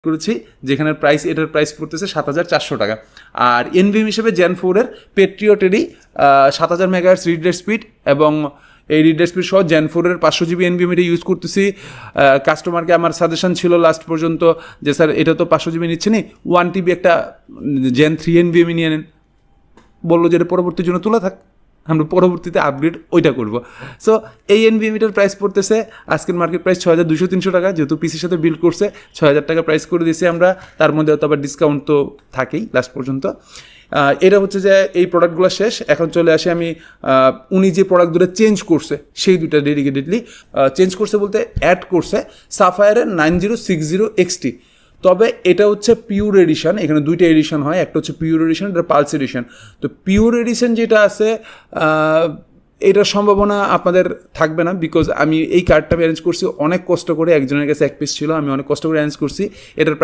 করেছি, যেখানে এটার প্রাইস পড়তেছে 7,400 টাকা। আর এনভিএম হিসেবে জেন 4-এর পেট্রিয়টেরই 7,000 মেগাহার্টজ রিড রেট স্পিড এবং এই রিড রেট স্পিড সহ জেন 4-এর 500 জিবি এনভিএম এটা ইউজ করতেছি। কাস্টমারকে আমার সাজেশন ছিল লাস্ট পর্যন্ত যে স্যার এটা তো 500 জিবি নিচ্ছে নি, 1 TB একটা জেন 3 এনভিএম নিয়ে নেন। বললো যে এটা পরবর্তীর জন্য তোলা থাক, আমরা পরবর্তীতে আপগ্রেড ওইটা করব। সো এই এনভিএমিটার প্রাইস পড়তেছে আজকের মার্কেট প্রাইস 6,200-300 টাকা, যেহেতু পিসির সাথে বিল্ড করছে 6,000 টাকা প্রাইস করে দিয়েছি আমরা। তার মধ্যে তো আবার ডিসকাউন্ট তো থাকেই লাস্ট পর্যন্ত। এটা হচ্ছে যে এই প্রোডাক্টগুলো শেষ। এখন চলে আসি আমি উনি যে প্রোডাক্ট দুটো চেঞ্জ করছে সেই দুটো ডেডিকেটেডলি চেঞ্জ করছে বলতে অ্যাড করছে সাফায়ারের 9060 XT। তবে এটা হচ্ছে পিওর এডিশন, এখানে দুইটা এডিশন হয়, একটা হচ্ছে পিওর এডিশন, এটা পালস এডিশন। তো পিওর এডিশন যেটা আছে এটার সম্ভাবনা আপনাদের থাকবে না, বিকজ আমি এই কার্ডটা অ্যারেঞ্জ করছি অনেক কষ্ট করে, একজনের কাছে এক পিস ছিল, আমি অনেক কষ্ট করে অ্যারেঞ্জ করছি। এটার